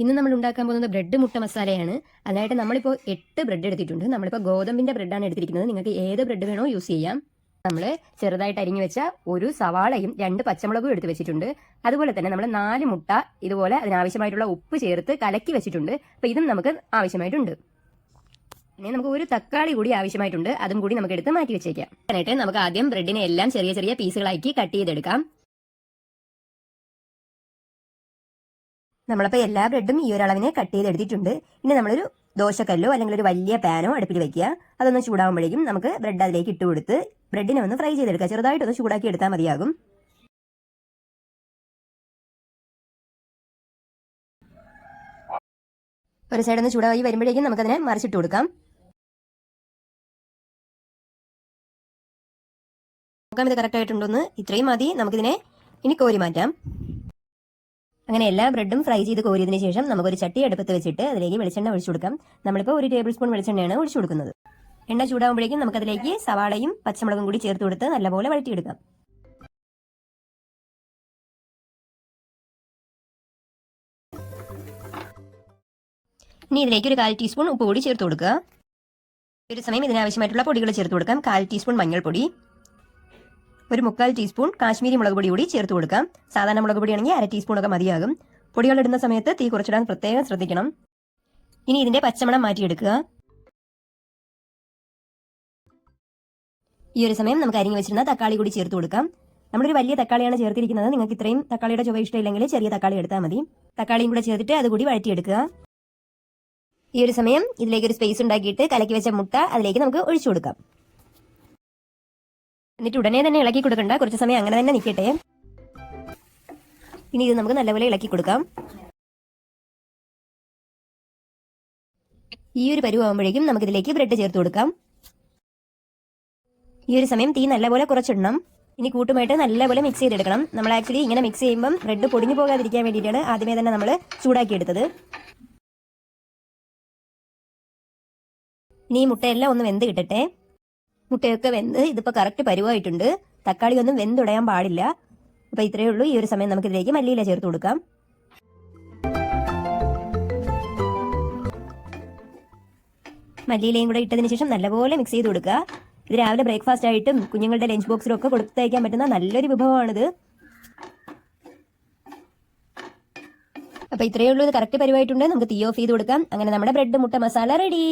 ഇന്ന് നമ്മൾ ഉണ്ടാക്കാൻ പോകുന്നത് ബ്രെഡ് മുട്ട മസാലയാണ്. അതിനായിട്ട് നമ്മളിപ്പോൾ 8 ബ്രെഡ് എടുത്തിട്ടുണ്ട്. നമ്മളിപ്പോൾ ഗോതമ്പിന്റെ ബ്രെഡാണ് എടുത്തിരിക്കുന്നത്. നിങ്ങൾക്ക് ഏത് ബ്രെഡ് വേണോ യൂസ് ചെയ്യാം. നമ്മൾ ചെറുതായിട്ട് അരിഞ്ഞു വെച്ച ഒരു സവാളയും 2 പച്ചമുളകും എടുത്ത് വെച്ചിട്ടുണ്ട്. അതുപോലെ തന്നെ നമ്മൾ 4 മുട്ട ഇതുപോലെ അതിനാവശ്യമായിട്ടുള്ള ഉപ്പ് ചേർത്ത് കലക്കി വെച്ചിട്ടുണ്ട്. അപ്പോൾ ഇതും നമുക്ക് ആവശ്യമായിട്ടുണ്ട്. പിന്നെ നമുക്ക് ഒരു തക്കാളി കൂടി ആവശ്യമായിട്ടുണ്ട്. അതും കൂടി നമുക്ക് എടുത്ത് മാറ്റി വെച്ചേക്കാം. അതിനായിട്ട് നമുക്ക് ആദ്യം ബ്രെഡിനെ എല്ലാം ചെറിയ ചെറിയ പീസുകളാക്കി കട്ട് ചെയ്തെടുക്കാം. നമ്മളപ്പോൾ എല്ലാ ബ്രെഡും ഈ ഒരു അളവിനെ കട്ട് ചെയ്തെടുത്തിട്ടുണ്ട്. ഇനി നമ്മളൊരു ദോശക്കല്ലോ അല്ലെങ്കിൽ ഒരു വലിയ പാനോ അടുപ്പിൽ വെക്കുക. അതൊന്ന് ചൂടാകുമ്പോഴേക്കും നമുക്ക് ബ്രെഡ് അതിലേക്ക് ഇട്ട് കൊടുത്ത് ബ്രെഡിനെ ഒന്ന് ഫ്രൈ ചെയ്തെടുക്കുക. ചെറുതായിട്ടൊന്ന് ചൂടാക്കി എടുത്താൽ മതിയാകും. ഒരു സൈഡൊന്ന് ചൂടായി വരുമ്പോഴേക്കും നമുക്കതിനെ മറിച്ചിട്ട് കൊടുക്കാം. നോക്കാം ഇത് കറക്റ്റ് ആയിട്ടുണ്ടോന്ന്. ഇത്രയും മതി. നമുക്കിതിനെ ഇനി കോരി മാറ്റാം. അങ്ങനെ എല്ലാ ബ്രെഡും ഫ്രൈ ചെയ്ത് കോരിയതിന് ശേഷം നമുക്കൊരു ചട്ടി അടുപ്പത്ത് വെച്ചിട്ട് അതിലേക്ക് വെളിച്ചെണ്ണ ഒഴിച്ചു കൊടുക്കാം. നമ്മളിപ്പോൾ 1 ടേബിൾ സ്പൂൺ വെളിച്ചെണ്ണയാണ് ഒഴിച്ചു കൊടുക്കുന്നത്. എണ്ണ ചൂടാകുമ്പോഴേക്കും നമുക്കതിലേക്ക് സവാളയും പച്ചമുളകും കൂടി ചേർത്ത് കൊടുത്ത് നല്ലപോലെ വഴറ്റിയെടുക്കാം. ഇനി ഇതിലേക്ക് ഒരു 1/4 ടീസ്പൂൺ ഉപ്പ് കൂടി ചേർത്ത് കൊടുക്കുക. ഒരു സമയം ഇതിനാവശ്യമായിട്ടുള്ള പൊടികൾ ചേർത്ത് കൊടുക്കാം. 1/4 ടീസ്പൂൺ മഞ്ഞൾപ്പൊടി, ഒരു 3/4 ടീസ്പൂൺ കാശ്മീരി മുളക് പൊടി കൂടി ചേർത്ത് കൊടുക്കാം. സാധാരണ മുളക് പൊടിയാണെങ്കിൽ 1/2 ടീസ്പൂണൊക്കെ മതിയാകും. പൊടികൾ ഇടുന്ന സമയത്ത് തീ കുറച്ചിടാൻ പ്രത്യേകം ശ്രദ്ധിക്കണം. ഇനി ഇതിന്റെ പച്ചമണം മാറ്റിയെടുക്കുക. ഈ ഒരു സമയം നമുക്ക് അരിഞ്ഞു വെച്ചിരുന്ന തക്കാളി കൂടി ചേർത്ത് കൊടുക്കാം. നമ്മളൊരു വലിയ തക്കാളിയാണ് ചേർത്തിരിക്കുന്നത്. നിങ്ങൾക്ക് ഇത്രയും തക്കാളിയുടെ ചുവ ഇഷ്ടമില്ലെങ്കിൽ ചെറിയ തക്കാളി എടുത്താൽ മതി. തക്കാളിയും കൂടെ ചേർത്തിട്ട് അതുകൂടി വഴറ്റിയെടുക്കുക. ഈ ഒരു സമയം ഇതിലേക്ക് ഒരു സ്പേസ് ഉണ്ടാക്കിയിട്ട് കലക്കി വെച്ച മുട്ട അതിലേക്ക് നമുക്ക് ഒഴിച്ചു കൊടുക്കാം. എന്നിട്ട് ഉടനെ തന്നെ ഇളക്കി കൊടുക്കണ്ട, കുറച്ച് സമയം അങ്ങനെ തന്നെ നിൽക്കട്ടെ. ഇനി ഇത് നമുക്ക് നല്ലപോലെ ഇളക്കി കൊടുക്കാം. ഈ ഒരു പരുവാകുമ്പോഴേക്കും നമുക്കിതിലേക്ക് ബ്രെഡ് ചേർത്ത് കൊടുക്കാം. ഈ ഒരു സമയം തീ നല്ലപോലെ കുറച്ചിടണം. ഇനി കൂട്ടുമായിട്ട് നല്ലപോലെ മിക്സ് ചെയ്തെടുക്കണം. നമ്മൾ ആക്ച്വലി ഇങ്ങനെ മിക്സ് ചെയ്യുമ്പം ബ്രെഡ് പൊടിഞ്ഞു പോകാതിരിക്കാൻ വേണ്ടിയിട്ടാണ് ആദ്യമേ തന്നെ നമ്മൾ ചൂടാക്കിയെടുത്തത്. ഇനി ഈ മുട്ടയെല്ലാം ഒന്ന് വെന്ത് കിട്ടട്ടെ. മുട്ടയൊക്കെ വെന്ത് ഇതിപ്പോൾ കറക്റ്റ് പരുവായിട്ടുണ്ട്. തക്കാളി ഒന്നും വെന്തുടയാൻ പാടില്ല. അപ്പോൾ ഇത്രയേ ഉള്ളൂ. ഈ ഒരു സമയം നമുക്കിതിലേക്ക് മല്ലിയില ചേർത്ത് കൊടുക്കാം. മല്ലിയിലയും കൂടെ ഇട്ടതിന് ശേഷം നല്ലപോലെ മിക്സ് ചെയ്ത് കൊടുക്കുക. ഇത് രാവിലെ ബ്രേക്ക്ഫാസ്റ്റ് ആയിട്ടും കുഞ്ഞുങ്ങളുടെ ലഞ്ച് ബോക്സിലും ഒക്കെ കൊടുത്തയക്കാൻ പറ്റുന്ന നല്ലൊരു വിഭവമാണിത്. അപ്പോൾ ഇത്രയേ ഉള്ളൂ. ഇത് കറക്റ്റ് പരുവായിട്ടുണ്ട്. നമുക്ക് തീ ഓഫ് ചെയ്ത് കൊടുക്കാം. അങ്ങനെ നമ്മുടെ ബ്രെഡ് മുട്ട മസാല റെഡി.